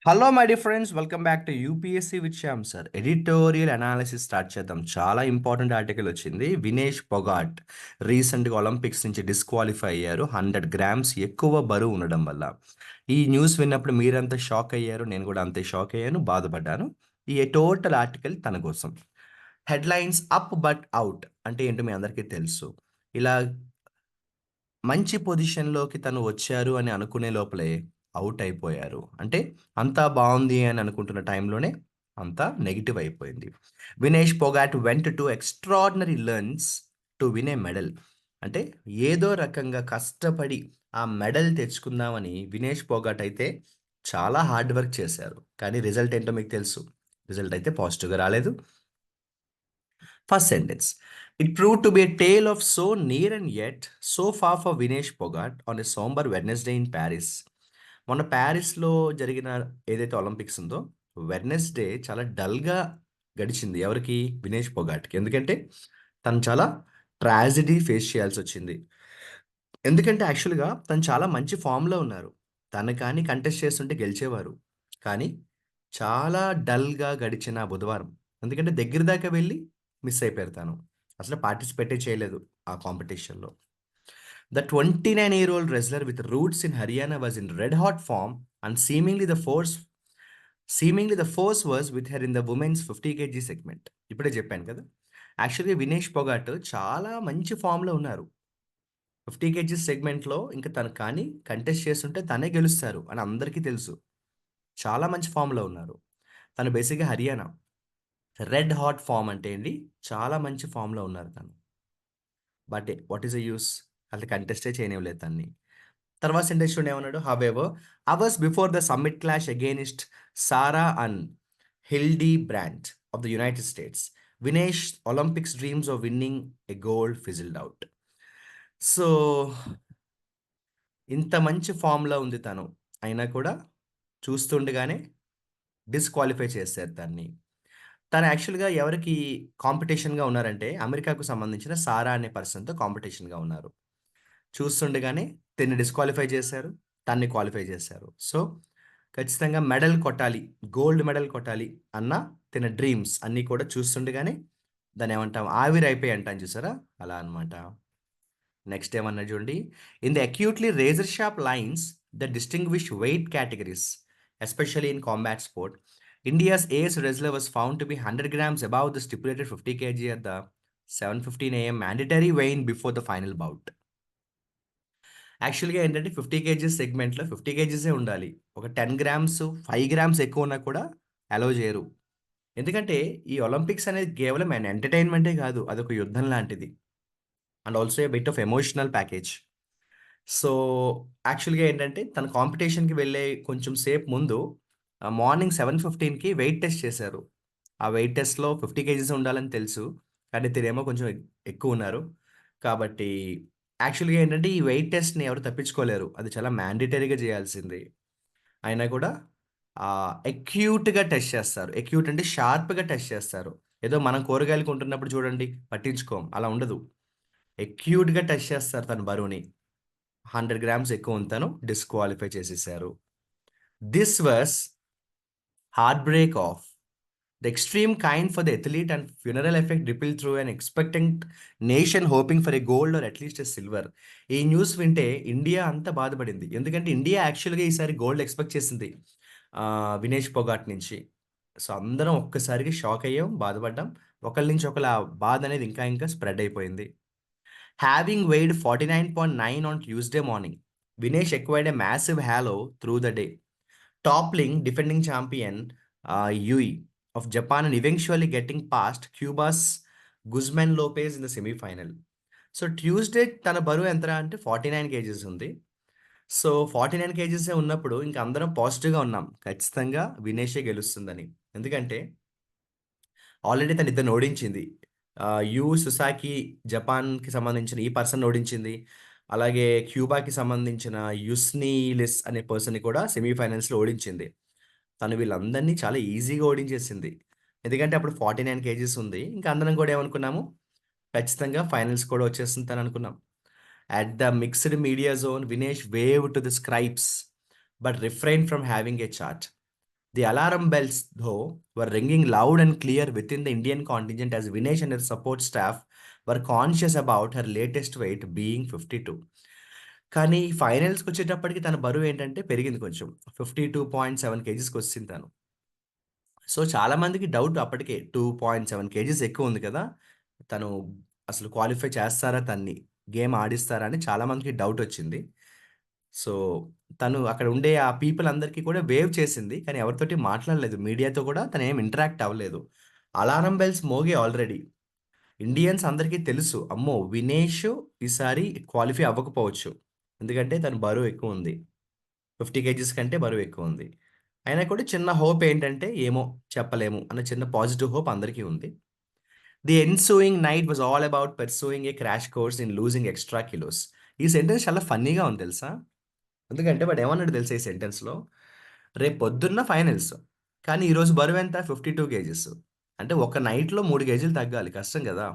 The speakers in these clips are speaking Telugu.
Hello my dear friends, welcome back to UPSC with Shyam sir. Editorial analysis start చేద్దాం. చాలా ఇంపార్టెంట్ ఆర్టికల్ వచ్చింది. వినేష్ పొగాట్ రీసెంట్గా ఒలింపిక్స్ నుంచి డిస్క్వాలిఫై అయ్యారు 100 గ్రామ్స్ ఎక్కువ బరువు ఉండడం వల్ల. ఈ న్యూస్ విన్నప్పుడు మీరంతా షాక్ అయ్యారు, నేను కూడా అంతే షాక్ అయ్యాను, బాధపడ్డాను. ఈ టోటల్ ఆర్టికల్ తన కోసం. హెడ్లైన్స్ అప్ బట్ అవుట్ అంటే ఏంటో మీ అందరికీ తెలుసు. ఇలా మంచి పొజిషన్‌లోకి తను వచ్చారు అని అనుకునే లోపలే ఔట్ అయిపోయారు. అంటే అంతా బావుంది అని అనుకుంటున్న టైంలోనే అంతా నెగెటివ్ అయిపోయింది. Vinesh Phogat went to extraordinary learns to win a medal. అంటే ఏదో రకంగా కష్టపడి ఆ మెడల్ తెచ్చుకుందామని వినేష్ పొగాట్ అయితే చాలా హార్డ్ వర్క్ చేశారు. కానీ రిజల్ట్ ఏంటో మీకు తెలుసు. రిజల్ట్ అయితే పాజిటివ్‌గా రాలేదు. First sentence. It proved to be a tale of so near and yet so far for Vinesh Phogat on a somber Wednesday in Paris. మొన్న ప్యారిస్‌లో జరిగిన ఏదైతే ఒలింపిక్స్ ఉందో, వెడ్నెస్‌డే చాలా డల్‌గా గడిచింది. ఎవరికి? వినేష్ పొగాట్‌కి. ఎందుకంటే తను చాలా ట్రాజెడీ ఫేస్ చేయాల్సొచ్చింది. ఎందుకంటే యాక్చువల్‌గా తను చాలా మంచి ఫార్మ్‌లో ఉన్నారు. తను కానీ కంటెస్ట్ చేస్తుంటే గెలిచేవారు. కానీ చాలా డల్‌గా గడిచిన ఆ బుధవారం. ఎందుకంటే దగ్గర దాకా వెళ్లి మిస్ అయిపోయారు తను. అసలు పార్టిసిపేటే చేయలేదు ఆ కాంపిటీషన్‌లో. The 29-year-old wrestler with roots in Haryana was in red hot form and seemingly the force was with her in the women's 50 kg segment. ఇప్పుడే చెప్పాను కదా! యాక్చువల్‌గా వినేష్ పొగాట్ చాలా మంచి ఫార్మ్‌లో ఉన్నారు. 50 కేజీస్ సెగ్మెంట్‌లో ఇంక తను కానీ కంటెస్ట్ చేస్తుంటే తనే గెలుస్తారు అని అందరికీ తెలుసు. చాలా మంచి ఫార్మ్‌లో ఉన్నారు. తను బేసిక్‌గా హర్యానా. రెడ్ హాట్ ఫార్మ్ అంటే ఏంటి? చాలా మంచి ఫార్మ్‌లో ఉన్నారు తను. But what is the use? అసలు కంటెస్టే చేయనివ్వలేదు తనని. తర్వాత సెంటెన్స్ చూడండి ఏమన్నాడు? However hours before the summit clash against Sarah and Hildebrandt of the United States, Vinesh Olympics dreams of winning a gold fizzled out. So, ఇంత మంచి ఫార్మ్‌లో ఉంది తను. అయినా కూడా చూస్తుండగానే డిస్‌క్వాలిఫై చేశారు తనని. తను యాక్చువల్‌గా ఎవరికి కాంపిటీషన్‌గా ఉన్నారంటే, అమెరికాకు సంబంధించిన సారా అనే పర్సన్‌తో కాంపిటీషన్‌గా ఉన్నారు. చూస్తుండగానే తిన్ని డిస్‌క్వాలిఫై చేశారు. తనని క్వాలిఫై చేశారు. సో, ఖచ్చితంగా మెడల్ కొట్టాలి, గోల్డ్ మెడల్ కొట్టాలి అన్న తిన డ్రీమ్స్ అన్నీ కూడా చూస్తుండగానే దాన్నేమంటాం ఆవిరైపోయాయి అంటాం చూసారా? అలా అన్నమాట. నెక్స్ట్ ఏమన్నాడు చూడండి. In the acutely razor sharp lines that distinguish weight categories, especially in combat sport, India's ace wrestler was found to be 100 grams above the stipulated 50 KG at the 7:15 AM mandatory weigh in before the final bout. యాక్చువల్‌గా ఏంటంటే 50 కేజీస్ సెగ్మెంట్‌లో 50 కేజీసే ఉండాలి. ఒక 10 గ్రామ్స్, 5 గ్రామ్స్ ఎక్కువున్నా కూడా అలౌ చేయరు. ఎందుకంటే ఈ ఒలింపిక్స్ అనేది కేవలం ఎంటర్‌టైన్‌మెంటే కాదు. అదొక యుద్ధం లాంటిది. And also a bit of emotional package. So, యాక్చువల్‌గా ఏంటంటే తను కాంపిటీషన్‌కి వెళ్ళే కొంచెం సేపు ముందు మార్నింగ్ 7:15కి వెయిట్ టెస్ట్ చేశారు. ఆ వెయిట్ టెస్ట్‌లో 50 కేజీస్ ఉండాలని తెలుసు. కానీ తినేమో కొంచెం ఎక్కువున్నారు. కాబట్టి యాక్చువల్‌గా ఏంటంటే ఈ వెయిట్ టెస్ట్‌ని ఎవరు తప్పించుకోలేరు. అది చాలా మ్యాండేటరీగా చేయాల్సింది. అయినా కూడా అక్యూట్‌గా టెస్ట్ చేస్తారు. అక్యూట్ అంటే షార్ప్‌గా టెస్ట్ చేస్తారు. ఏదో మనం కూరగాయలు కొంటున్నప్పుడు చూడండి పట్టించుకోం. అలా ఉండదు. అక్యూట్‌గా టెస్ట్ చేస్తారు తన బరువుని. 100 గ్రామ్స్ ఎక్కువ తను డిస్‌క్వాలిఫై చేసేసారు. This was heart break of the extreme kind for the athlete and funeral effect ripple through an expectant nation hoping for a gold or at least a silver. ఈ న్యూస్ వింటే ఇండియా అంతా బాధపడింది. ఎందుకంటే ఇండియా యాక్చువల్‌గా ఈసారి గోల్డ్ ఎక్స్‌పెక్ట్ చేసింది. వినేష్ పొగాట్ నుంచి. సో, అందరం ఒక్కసారిగా షాక్ అయ్యాం, బాధపడ్డాం. ఒకళ్ళ నుంచి ఒకళ్ళ ఆ బాధ అనేది ఇంకా ఇంకా స్ప్రెడ్ అయిపోయింది. Having weighed 49.9 on Tuesday morning, Vinesh acquired a massive halo through the day, toppling defending champion Yui of Japan and eventually getting past Cuba's Guzman Lopez in the semi-final. So Tuesday తన బరువు ఎంతరా అంటే 49 కేజీస్ ఉంది. సో 49 కేజీసే ఉన్నప్పుడు ఇంక అందరం పాజిటివ్‌గా ఉన్నాం. ఖచ్చితంగా వినేషే గెలుస్తుందని. ఎందుకంటే ఆల్రెడీ తను ఇద్దరిని ఓడించింది. యూ సుసాకి జపాన్‌కి సంబంధించిన ఈ పర్సన్‌ని ఓడించింది. అలాగే క్యూబాకి సంబంధించిన యుస్నీలిస్ అనే పర్సన్‌ని కూడా సెమీఫైనల్స్‌లో ఓడించింది. తను వీళ్ళందరినీ చాలా ఈజీగా ఓడించేసింది. ఎందుకంటే అప్పుడు 49 కేజీస్ ఉంది. ఇంకా అందరం కూడా ఏమనుకున్నాము, ఖచ్చితంగా ఫైనల్స్ కూడా వచ్చేస్తుంది తననుకున్నాం. At the mixed media zone, Vinesh waved to the scribes but refrained from having a chat. The alarm bells, though, were ringing loud and clear within the Indian contingent as Vinesh and her support staff were conscious about her latest weight being 52. కానీ ఫైనల్స్‌కి వచ్చేటప్పటికి తన బరువు ఏంటంటే పెరిగింది కొంచెం. 52.7 కేజీస్‌కి వచ్చింది తను. సో, చాలామందికి డౌట్ అప్పటికే 2.7 కేజీస్ ఎక్కువుంది కదా! తను అసలు క్వాలిఫై చేస్తారా తన్ని? గేమ్ ఆడిస్తారా? అని చాలామందికి డౌటొచ్చింది. సో, తను అక్కడ ఉండే ఆ పీపుల్ అందరికి కూడా వేవ్ చేసింది. కానీ ఎవరితోటి మాట్లాడలేదు. మీడియాతో కూడా తనేం ఇంటరాక్ట్ అవ్వలేదు. అలారం బెల్స్ మోగాయి ఆల్రెడీ. ఇండియన్స్ అందరికీ తెలుసు. అమ్మో! వినేష్ ఈసారి క్వాలిఫై అవ్వకపోవచ్చు. ఎందుకంటే తను బరువు ఎక్కువుంది. 50 కేజీస్ కంటే బరువు ఎక్కువుంది. అయినా కూడా చిన్న హోప్ ఏంటంటే ఏమో చెప్పలేము అన్న చిన్న పాజిటివ్ హోప్ అందరికీ ఉంది. The ensuing night was all about pursuing a crash course in losing extra kilos. ఈ సెంటెన్స్ చాలా ఫన్నీగా ఉంది తెలుసా? ఎందుకంటే వాడేమన్నాడో తెలుసా ఈ సెంటెన్స్‌లో? రేపు పొద్దున్న ఫైనల్స్. కానీ ఈరోజు బరువెంత 52 కేజీస్. అంటే ఒక నైట్‌లో 3 కేజీలు తగ్గాలి. కష్టం గదా!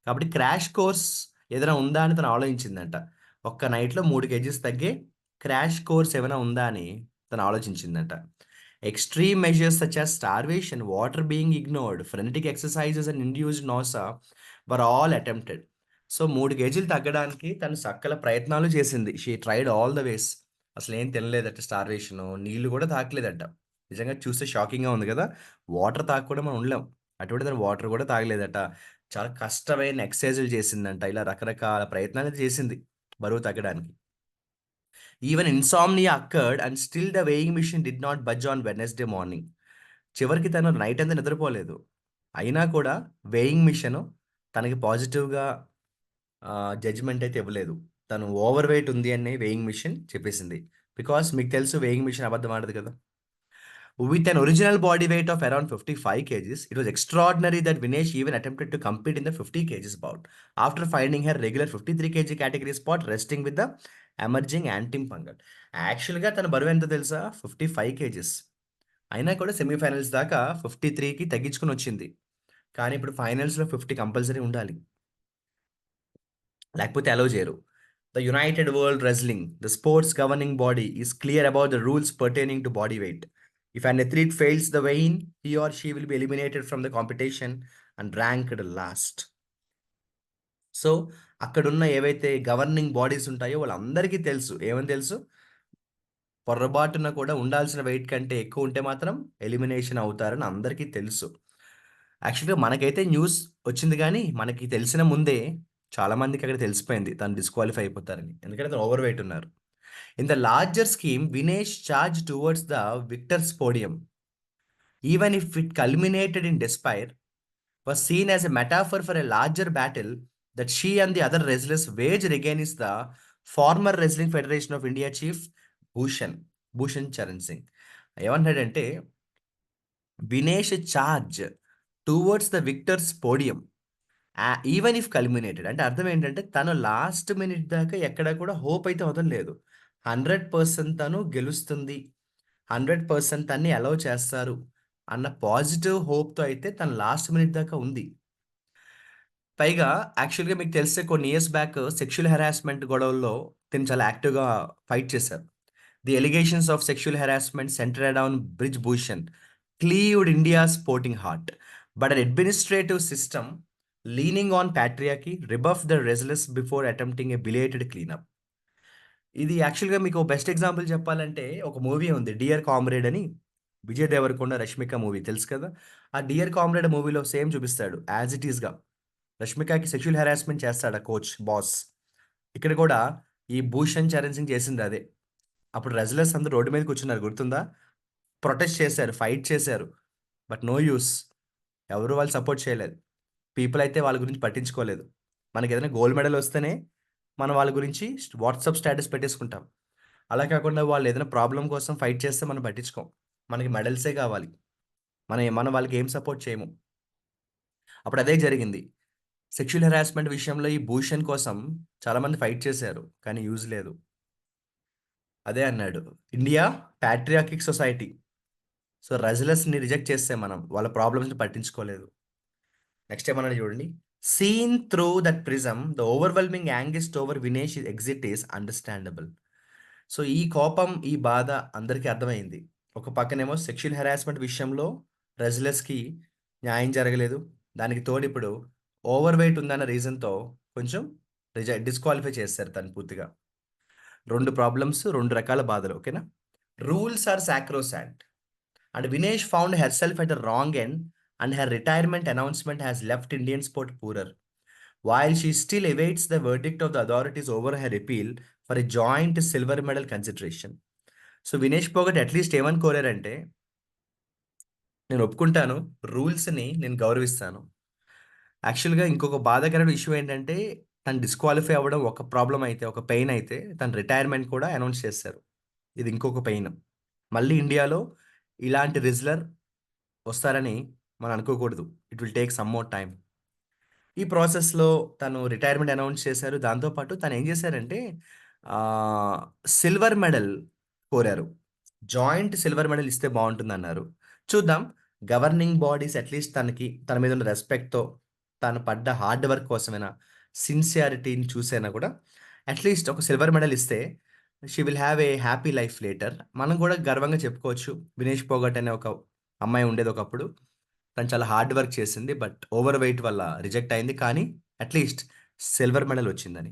కాబట్టి క్రాష్ కోర్స్ ఏదైనా ఉందా అని తను ఆలోచించిందంట. ఒక్క నైట్‌లో 3 కేజీస్ తగ్గే క్రాష్ కోర్స్ ఏమైనా ఉందా అని తను ఆలోచించిందంట. Extreme measures such as starvation, water being ignored, frenetic exercises and induced nausea were all attempted. So, 3 కేజీలు తగ్గడానికి తను సకల ప్రయత్నాలు చేసింది. She tried all the ways. అసలేం తినలేదట స్టార్వేషను. నీళ్లు గూడా తాగలేదట. నిజంగా చూస్తే షాకింగ్‌గా ఉంది గదా! వాటర్ తాగకుండా మనం ఉండలేం. అటువంటిది తను వాటర్ గూడా తాగలేదట. చాలా కష్టమైన ఎక్సర్‌సైజులు చేసిందంట. ఇలా రకరకాల ప్రయత్నాలు చేసింది బరువు తగ్గడానికి. Even insomnia occurred and still the weighing machine did not buds on Wednesday morning. చివరికి తను నైట్ అంతా నిద్రపోలేదు. అయినా కూడా వేయింగ్ మెషిన్ తనకి పాజిటివ్‌గా జడ్జ్‌మెంట్ అయితే ఇవ్వలేదు. తను ఓవర్ వెయిట్ ఉంది అని వేయింగ్ మెషిన్ చెప్పేసింది. బికాజ్ మీకు తెలుసు వేయింగ్ మెషిన్ అబద్ధం ఆడదు కదా! With an original body weight of around 55 kgs, it was extraordinary that Vinesh even attempted to compete in the 50 kgs bout after finding her regular 53 kg category spot resting with the emerging Antim Pangal. యాక్చువల్‌గా తన బరువు ఎంతో తెలుసా? 55 కేజీస్. అయినా కూడా సెమీఫైనల్స్ దాకా 53కి తగ్గించుకొనొచ్చింది. కానీ ఇప్పుడు ఫైనల్స్‌లో 50 కంపల్సరీ ఉండాలి. లేకపోతే అలౌ చేయరు. The United world wrestling, the sports governing body is clear about the rules pertaining to body weight. If an athlete fails the weigh-in, he or she will be eliminated from the competition and ranked last. So, అక్కడున్న ఏవైతే గవర్నింగ్ బాడీస్ ఉంటాయో వాళ్ళందరికీ తెలుసు. ఏమని తెలుసు? పొర్రబాటున కూడా ఉండాల్సిన వెయిట్ కంటే ఎక్కువ ఉంటే మాత్రం ఎలిమినేషన్ అవుతారని అందరికీ తెలుసు. యాక్చువల్‌గా మనకైతే న్యూస్ వచ్చింది గానీ, మనకి తెలిసిన ముందే చాలా మందికి అక్కడ తెలిసిపోయింది. తను డిస్‌క్వాలిఫై అయిపోతారని. ఎందుకంటే తను ఓవర్ వెయిట్ ఉన్నారు. In the larger scheme, Vinesh charge towards the victors podium. Even if it culminated in despair, was seen as a metaphor for a larger battle that she and the other wrestlers waged against the former Wrestling Federation of India chief Bhushan Charan Singh. ఏమంటాడంటే Vinesh charge towards the victors podium even if culminated అంటే అర్థం ఏంటంటే తను లాస్ట్ మినిట్ దాకా ఎక్కడ కూడా హోప్ అయితే వదలలేదు. 100% తను గెలుస్తుంది. 100% తన్ని అలౌ చేస్తారు అన్న పాజిటివ్ హోప్‌తో అయితే తను లాస్ట్ మినిట్ దాకా ఉంది. పైగా యాక్చువల్‌గా మీకు తెలిస్తే కొన్ని ఇయర్స్ బ్యాక్ సెక్షువల్ హెరాస్మెంట్ గొడవల్లో తిను చాలా యాక్టివ్‌గా ఫైట్ చేశారు. The allegations of sexual harassment centred around Brij Bhushan cleaved India's sporting heart. But an administrative system leaning on patriarchy rebuffed the wrestlers before attempting a belated cleanup. ఇది యాక్చువల్‌గా మీకు బెస్ట్ ఎగ్జాంపుల్ చెప్పాలంటే ఒక మూవీ ఉంది 'డియర్ కామ్రేడ్' అని. విజయ్ దేవరకొండ, రష్మిక మూవీ తెలుసు కదా! ఆ 'డియర్ కామ్రేడ్' మూవీలో సేమ్ చూపిస్తాడు యాజ్ ఇట్ ఈస్‌గా. రష్మికకి సెక్షువల్ హెరాస్మెంట్ చేస్తాడు ఆ కోచ్, బాస్. ఇక్కడ కూడా ఈ భూషణ్ చరణ్ సింగ్ చేసింది అదే. అప్పుడు రెజ్లర్స్ అందరూ రోడ్డు మీద కూర్చున్నారు గుర్తుందా? ప్రొటెస్ట్ చేశారు, ఫైట్ చేశారు. But no use. ఎవరు వాళ్ళు సపోర్ట్ చేయలేదు. పీపుల్ అయితే వాళ్ళ గురించి పట్టించుకోలేదు. మనకేదైనా గోల్డ్ మెడల్ వస్తేనే మనం వాళ్ళ గురించి వాట్సాప్ స్టేటస్ పెట్టేసుకుంటాం. అలా కాకుండా వాళ్ళు ఏదైనా ప్రాబ్లమ్ కోసం ఫైట్ చేస్తే మనం పట్టించుకోం. మనకి మెడల్సే కావాలి. మనం వాళ్ళకి ఏం సపోర్ట్ చేయము. అప్పుడు అదే జరిగింది. సెక్షువల్ హెరాస్మెంట్ విషయంలో ఈ భూషణ్ కోసం చాలామంది ఫైట్ చేశారు. కానీ యూజ్ లేదు. అదే అన్నాడు. India patriarchic society. సో, రెజ్లర్స్‌ని రిజెక్ట్ చేసేసాం మనం. వాళ్ళ ప్రాబ్లమ్స్‌ని పట్టించుకోలేదు. నెక్స్ట్ ఏమన్నాడో చూడండి. Seen through that prism the overwhelming angst over Vinesh exit is understandable. So, ఈ కోపం, ఈ బాధ అందరికీ అర్థమైంది. ఒక పక్కనేమో సెక్షువల్ హెరాస్మెంట్ విషయంలో రెజ్లర్స్‌కి న్యాయం జరగలేదు. దానికి తోడు ఇప్పుడు ఓవర్ వెయిట్ ఉందన్న రీజన్‌తో కొంచెం డిస్‌క్వాలిఫై చేసేసారు తనని పూర్తిగా. 2 ప్రాబ్లమ్స్, 2 రకాల బాధలు. ఓకేనా? Rules are sacrosanct. And Vinesh found herself at the wrong end, and her retirement announcement has left Indian sport poorer. While she still awaits the verdict of the authorities over her appeal for a joint silver medal consideration. So Vinesh Phogat at least ఏమని కోరారంటే, నేను ఒప్పుకుంటాను. రూల్స్‌ని నేను గౌరవిస్తాను. యాక్చువల్‌గా ఇంకొక బాధాకరమైన ఇష్యూ ఏంటంటే, తను డిస్‌క్వాలిఫై అవ్వడం ఒక ప్రాబ్లమ్ అయితే, ఒక పెయిన్ అయితే, తన రిటైర్మెంట్ కూడా అనౌన్స్ చేశారు. ఇది ఇంకొక పెయిన్. మళ్ళీ ఇండియాలో ఇలాంటి రెజ్లర్ వస్తారని మనం అనుకోకూడదు. It will take some more time. ఈ ప్రాసెస్‌లో తను రిటైర్మెంట్ అనౌన్స్ చేశారు. దాంతో పాటు తనేం చేశారంటే ఆహ్, సిల్వర్ మెడల్ కోరారు. జాయింట్ సిల్వర్ మెడల్ ఇస్తే బావుంటుందన్నారు. చూద్దాం. గవర్నింగ్ బాడీస్ అట్‌లీస్ట్ తన మీద ఉన్న రెస్పెక్ట్‌తో, తను పడ్డ హార్డ్ వర్క్ కోసమైనా, సిన్సియారిటీని చూసైనా కూడా అట్‌లీస్ట్ ఒక సిల్వర్ మెడల్ ఇస్తే she will have a happy life later. మనం కూడా గర్వంగా చెప్పుకోవచ్చు. వినేష్ పోగట్ అనే ఒక అమ్మాయి ఉండేది ఒకప్పుడు. తను చాలా హార్డ్ వర్క్ చేసింది. బట్ ఓవర్ వెయిట్ వల్ల రిజెక్ట్ అయింది. కానీ అట్‌లీస్ట్ సిల్వర్ మెడల్ వచ్చిందని.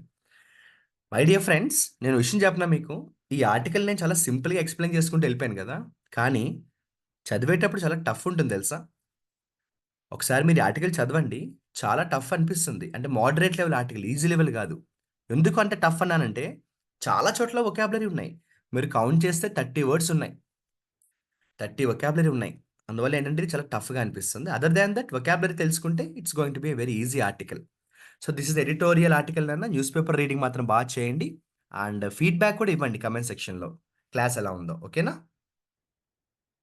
మై డియర్ ఫ్రెండ్స్, నేను విషయం చెప్పనా మీకు? ఈ ఆర్టికల్ నేను చాలా సింపుల్‌గా ఎక్స్‌ప్లెయిన్ చేసుకుంటూ ఎళ్ళిపోయాను గదా! కానీ చదివేటప్పుడు చాలా టఫ్ ఉంటుంది తెలుసా? ఒకసారి మీరు ఈ ఆర్టికల్ చదవండి. చాలా టఫ్ అనిపిస్తుంది. అంటే moderate level article. Easy level గాదు. ఎందుకు అంత టఫ్ అన్నానంటే, చాలా చోట్ల వొకాబులరీ ఉన్నాయి. మీరు కౌంట్ చేస్తే 30 వర్డ్స్ ఉన్నాయి. 30 వొకాబులరీ ఉన్నాయి. అందువల్ల ఏంటంటే ఇది చాలా టఫ్‌గా అనిపిస్తుంది. అదర్ దాన్ దట్ వొకాబులరీ తెలుసుకుంటే it's going to be a very easy article. So, this is editorial article నాన్న. న్యూస్ పేపర్ రీడింగ్ మాత్రం చేయండి. అండ్ ఫీడ్‌బ్యాక్ కూడా ఇవ్వండి కామెంట్ సెక్షన్‌లో. క్లాస్ ఎలా ఉందో. ఓకేనా?